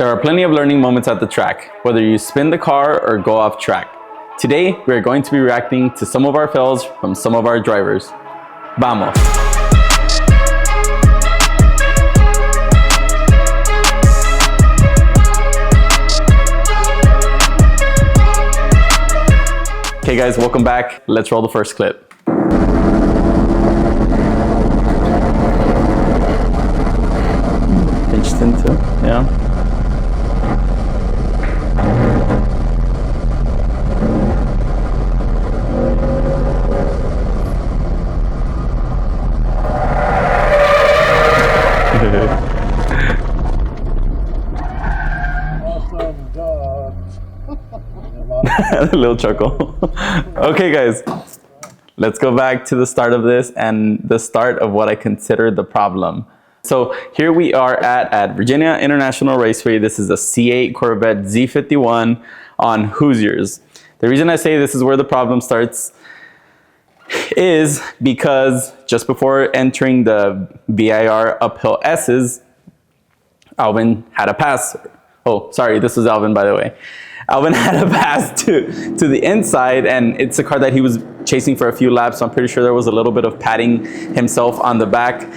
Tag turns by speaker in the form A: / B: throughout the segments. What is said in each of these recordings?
A: There are plenty of learning moments at the track, whether you spin the car or go off track. Today, we are going to be reacting to some of our fails from some of our drivers. Vamos! Okay guys, welcome back. Let's roll the first clip. Pinched into, yeah. A little chuckle. Okay guys, let's go back to the start of this and the start of what I consider the problem. So here we are at Virginia International Raceway. This is a C8 Corvette Z51 on Hoosiers. The reason I say this is where the problem starts is because just before entering the VIR uphill S's, Alvin had a pass. Oh, sorry, this was Alvin, by the way. Alvin had a pass to the inside, and it's a car that he was chasing for a few laps, so I'm pretty sure there was a little bit of patting himself on the back.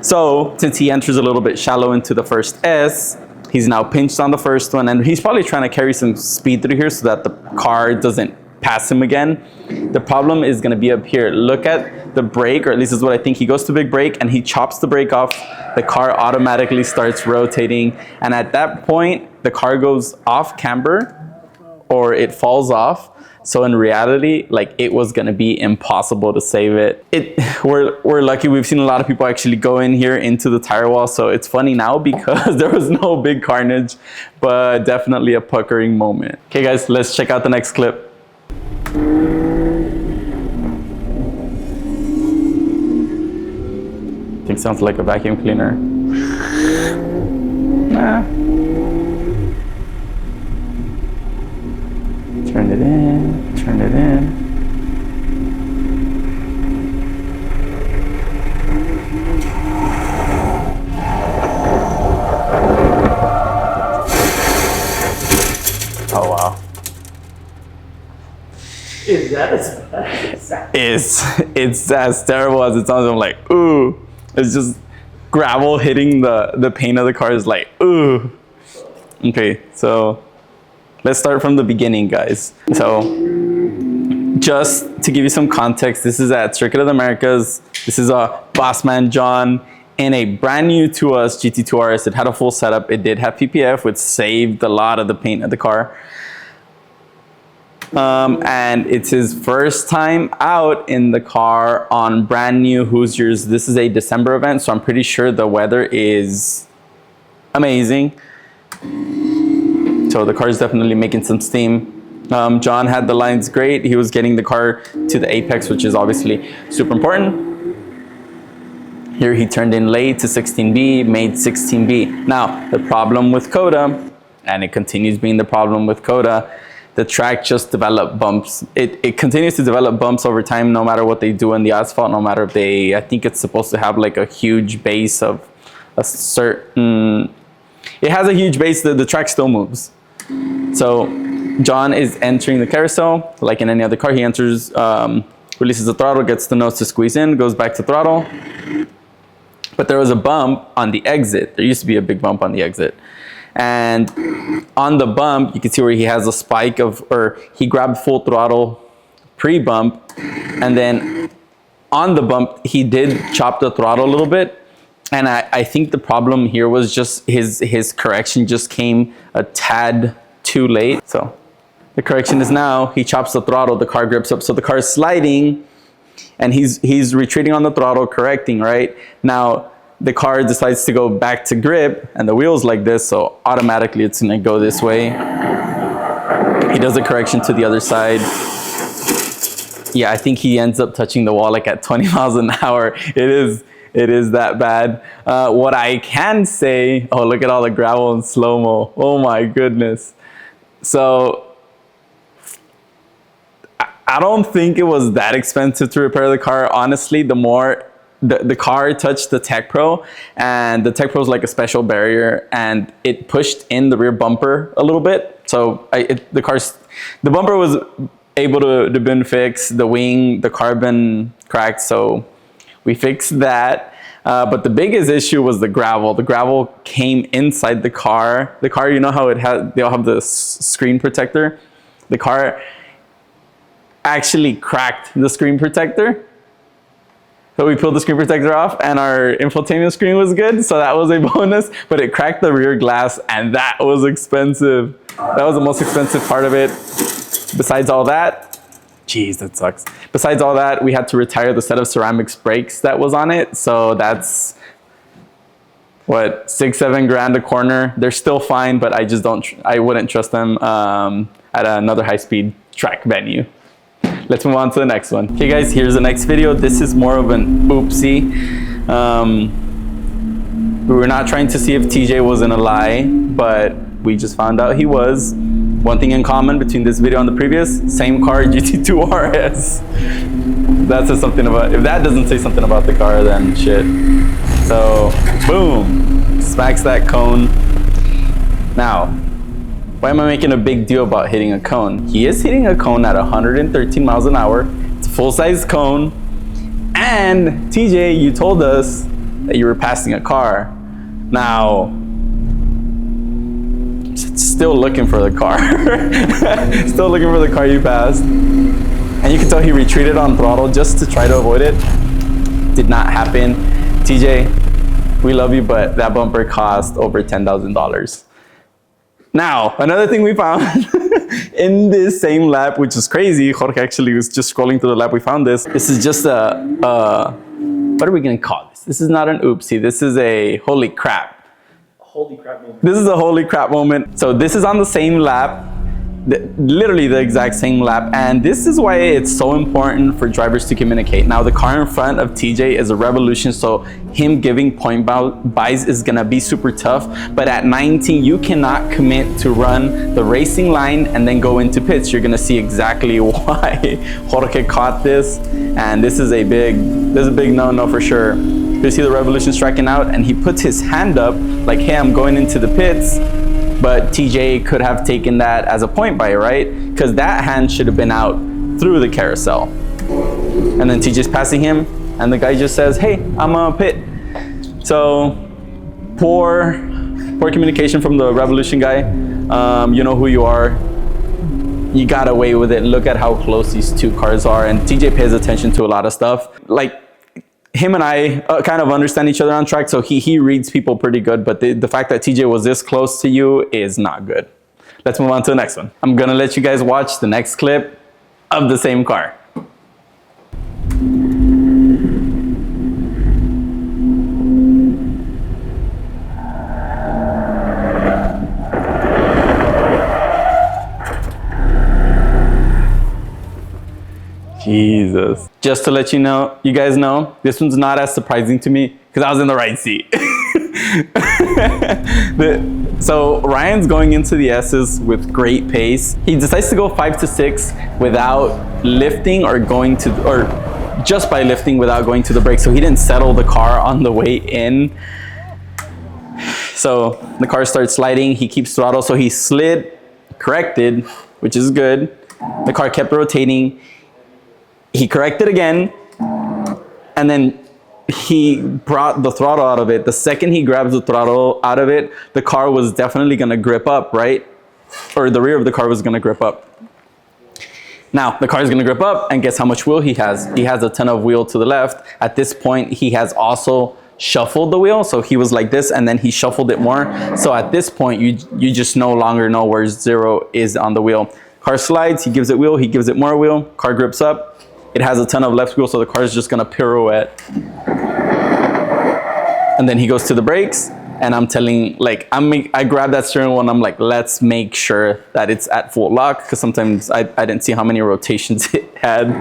A: So since he enters a little bit shallow into the first S, he's now pinched on the first one, and he's probably trying to carry some speed through here so that the car doesn't pass him again. The problem is going to be up here. Look at the brake, or at least this is what I think. He goes to big brake and he chops the brake off. The car automatically starts rotating, and at that point the car goes off camber or it falls off. So in reality, like, it was going to be impossible to save it. We're lucky. We've seen a lot of people actually go in here into the tire wall. So it's funny now because there was no big carnage, but definitely a puckering moment. Okay guys, let's check out the next clip. I think sounds like a vacuum cleaner. Nah. Turn it in, turn it in. Oh wow.
B: Is that as bad?
A: It's as terrible as it sounds. I'm like, ooh. It's just gravel hitting the paint of the car is like, ooh. Okay, so let's start from the beginning, guys. So just to give you some context, this is at Circuit of the Americas. This is a Bossman John in a brand new to us GT2 RS. It had a full setup. It did have PPF, which saved a lot of the paint of the car. And it's his first time out in the car on brand new Hoosiers. This is a December event, so I'm pretty sure the weather is amazing. So the car is definitely making some steam. John had the lines great. He was getting the car to the apex, which is obviously super important. Here he turned in late to 16B, made 16B. Now, the problem with COTA, and it continues being the problem with COTA, the track just developed bumps. It continues to develop bumps over time, no matter what they do in the asphalt, no matter if they, I think it's supposed to have like a huge base of a certain, it has a huge base, the track still moves. So John is entering the carousel, like in any other car. He enters, releases the throttle, gets the nose to squeeze in, goes back to throttle. But there was a bump on the exit. There used to be a big bump on the exit. And on the bump, you can see where he has a spike of, or he grabbed full throttle pre-bump, and then on the bump, he did chop the throttle a little bit. And I think the problem here was just his correction just came a tad too late. So the correction is now, he chops the throttle, the car grips up. So the car is sliding and he's retreating on the throttle, correcting, right? Now, the car decides to go back to grip and the wheel's like this, so automatically it's gonna go this way. He does the correction to the other side. Yeah, I think he ends up touching the wall like at 20 miles an hour. It is that bad. What I can say, oh, look at all the gravel in slow-mo. Oh my goodness. So I don't think it was that expensive to repair the car. Honestly, the more the car touched the Tech Pro, and the Tech Pro is like a special barrier, and it pushed in the rear bumper a little bit. So the bumper was able to been fixed. The wing, the carbon cracked, so we fixed that. But the biggest issue was the gravel. The gravel came inside the car. The car, you know how they all have the screen protector. The car actually cracked the screen protector. So we peeled the screen protector off, and our infotainment screen was good, so that was a bonus, but it cracked the rear glass, and that was expensive. That was the most expensive part of it. Besides all that, geez, that sucks. Besides all that, we had to retire the set of ceramics brakes that was on it, so that's, what, $6-7 grand a corner. They're still fine, but I wouldn't trust them at another high-speed track venue. Let's move on to the next one. Okay guys, here's the next video. This is more of an oopsie. We were not trying to see if TJ was in a lie, but we just found out he was. One thing in common between this video and the previous, same car, GT2 RS. That says something about, if that doesn't say something about the car, then shit. So, boom, smacks that cone. Now, why am I making a big deal about hitting a cone? He is hitting a cone at 113 miles an hour. It's a full-size cone. And TJ, you told us that you were passing a car. Now, still looking for the car. Still looking for the car you passed. And you can tell he retreated on throttle just to try to avoid it. Did not happen. TJ, we love you, but that bumper cost over $10,000. Now, another thing we found in this same lap, which is crazy, Jorge actually was just scrolling through the lap, we found this. This is just what are we gonna call this? This is not an oopsie, this is a holy crap.
B: Holy crap moment.
A: This is a holy crap moment. So this is on the same lap, literally the exact same lap, and this is why it's so important for drivers to communicate. Now the car in front of TJ is a Revolution, so him giving point buys is gonna be super tough, but at 19 you cannot commit to run the racing line and then go into pits. You're gonna see exactly why Jorge caught this, and this is a big no-no for sure. You see the Revolution striking out, and he puts his hand up like, hey, I'm going into the pits. But TJ could have taken that as a point buy, right? Because that hand should have been out through the carousel. And then TJ's passing him, and the guy just says, hey, I'm a pit. So poor communication from the Revolution guy. You know who you are. You got away with it. Look at how close these two cars are. And TJ pays attention to a lot of stuff. Like, him and I kind of understand each other on track, so he reads people pretty good, but the fact that TJ was this close to you is not good. Let's move on to the next one. I'm gonna let you guys watch the next clip of the same car. Jesus. Just to let you guys know, this one's not as surprising to me because I was in the right seat. So Ryan's going into the S's with great pace. He decides to go 5 to 6 without lifting or just by lifting without going to the brakes. So he didn't settle the car on the way in. So the car starts sliding. He keeps throttle. So he slid, corrected, which is good. The car kept rotating. He corrected again, and then he brought the throttle out of it. The second he grabs the throttle out of it, the car was definitely gonna grip up, right? Or the rear of the car was gonna grip up. Now, the car is gonna grip up, and guess how much wheel he has? He has a ton of wheel to the left. At this point, he has also shuffled the wheel, so he was like this, and then he shuffled it more. So at this point, you just no longer know where zero is on the wheel. Car slides, he gives it wheel, he gives it more wheel, car grips up. It has a ton of left wheel, so the car is just gonna pirouette. And then he goes to the brakes, and I'm telling, like, I grab that steering wheel and I'm like, let's make sure that it's at full lock, because sometimes I didn't see how many rotations it had.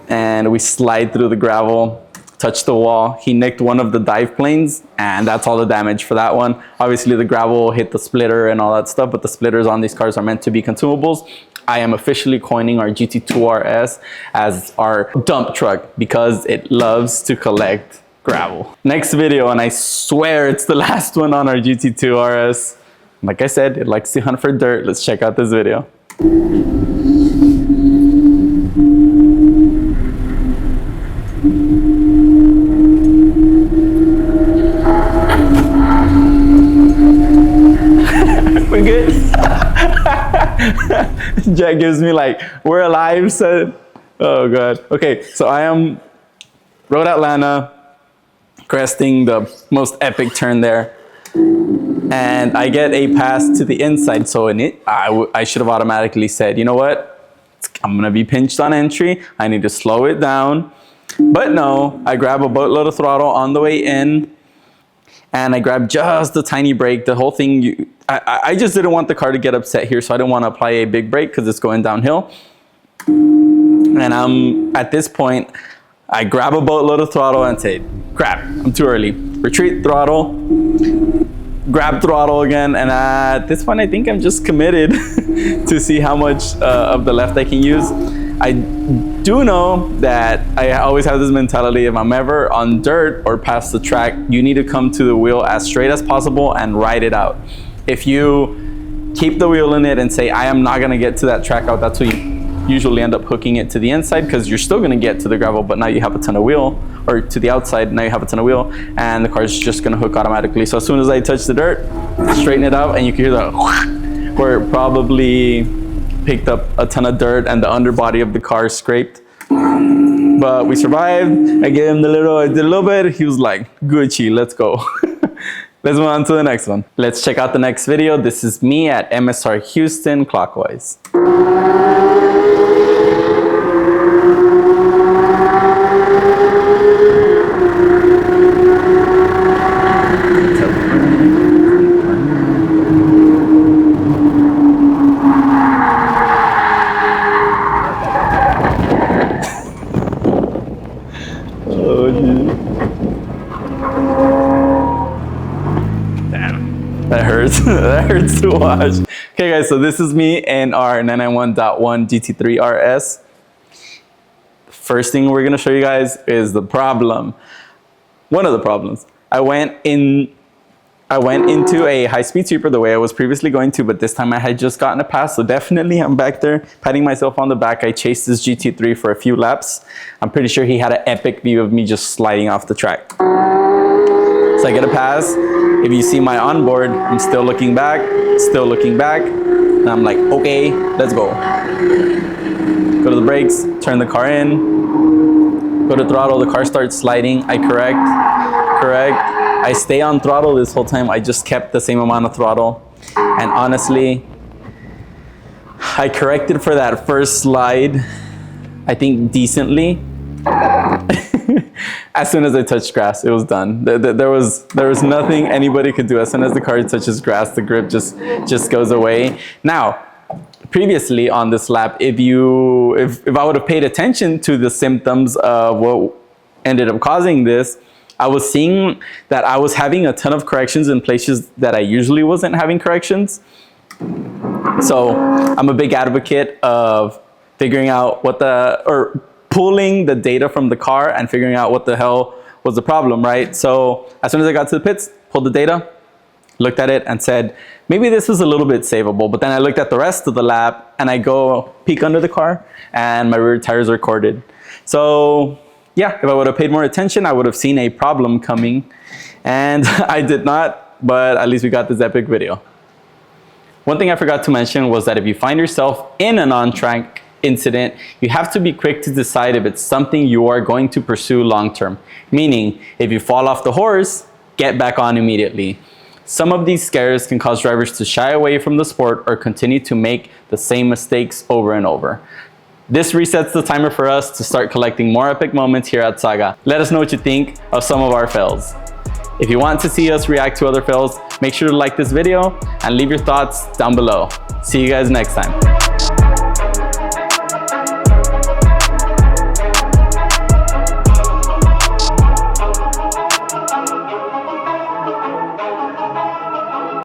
A: And we slide through the gravel. touched the wall. He nicked one of the dive planes, and that's all the damage for that one. Obviously the gravel hit the splitter and all that stuff, but the splitters on these cars are meant to be consumables. I am officially coining our GT2 RS as our dump truck because it loves to collect gravel. Next video, and I swear it's the last one on our GT2 RS. Like I said, it likes to hunt for dirt. Let's check out this video. We're good. Jack gives me like, we're alive, said. Oh God. Okay, so I am Road Atlanta, cresting the most epic turn there. And I get a pass to the inside. So in it, I should have automatically said, you know what? I'm gonna be pinched on entry. I need to slow it down. But no, I grab a boatload of throttle on the way in. And I grabbed just a tiny brake. The whole thing, I just didn't want the car to get upset here. So I didn't want to apply a big brake because it's going downhill. And at this point, I grab a boatload of throttle and say, crap, I'm too early. Retreat throttle, grab throttle again. And at this point, I think I'm just committed to see how much of the left I can use. I do know that I always have this mentality, if I'm ever on dirt or past the track, you need to come to the wheel as straight as possible and ride it out. If you keep the wheel in it and say, I am not gonna get to that track out, that's what you usually end up hooking it to the inside because you're still gonna get to the gravel, but now you have a ton of wheel, or to the outside, now you have a ton of wheel, and the car's just gonna hook automatically. So as soon as I touch the dirt, straighten it out, and you can hear the where it probably picked up a ton of dirt and the underbody of the car scraped. But we survived. I gave him I did a little bit. He was like, Gucci, let's go. Let's move on to the next one. Let's check out the next video. This is me at MSR Houston clockwise. That hurts. That hurts to watch. Okay guys, so this is me in our 991.1 GT3 RS. First thing we're gonna show you guys is the problem. One of the problems. I went into a high-speed sweeper the way I was previously going to, but this time I had just gotten a pass, so definitely I'm back there patting myself on the back. I chased this GT3 for a few laps. I'm pretty sure he had an epic view of me just sliding off the track. So I get a pass. If you see my onboard, I'm still looking back, and I'm like, okay, let's go. Go to the brakes, turn the car in, go to throttle, the car starts sliding, I correct. I stay on throttle this whole time. I just kept the same amount of throttle. And honestly, I corrected for that first slide, I think decently. As soon as I touched grass, it was done. There was nothing anybody could do. As soon as the car touches grass, the grip just goes away. Now, previously on this lap, if I would have paid attention to the symptoms of what ended up causing this, I was seeing that I was having a ton of corrections in places that I usually wasn't having corrections. So I'm a big advocate of figuring out pulling the data from the car and figuring out what the hell was the problem, right? So as soon as I got to the pits, pulled the data, looked at it and said, maybe this was a little bit savable. But then I looked at the rest of the lap and I go peek under the car and my rear tires are corded. So yeah, if I would have paid more attention, I would have seen a problem coming, and I did not, but at least we got this epic video. One thing I forgot to mention was that if you find yourself in an on-track incident, you have to be quick to decide if it's something you are going to pursue long-term. Meaning, if you fall off the horse, get back on immediately. Some of these scares can cause drivers to shy away from the sport or continue to make the same mistakes over and over. This resets the timer for us to start collecting more epic moments here at Saga. Let us know what you think of some of our fails. If you want to see us react to other fails, make sure to like this video and leave your thoughts down below. See you guys next time.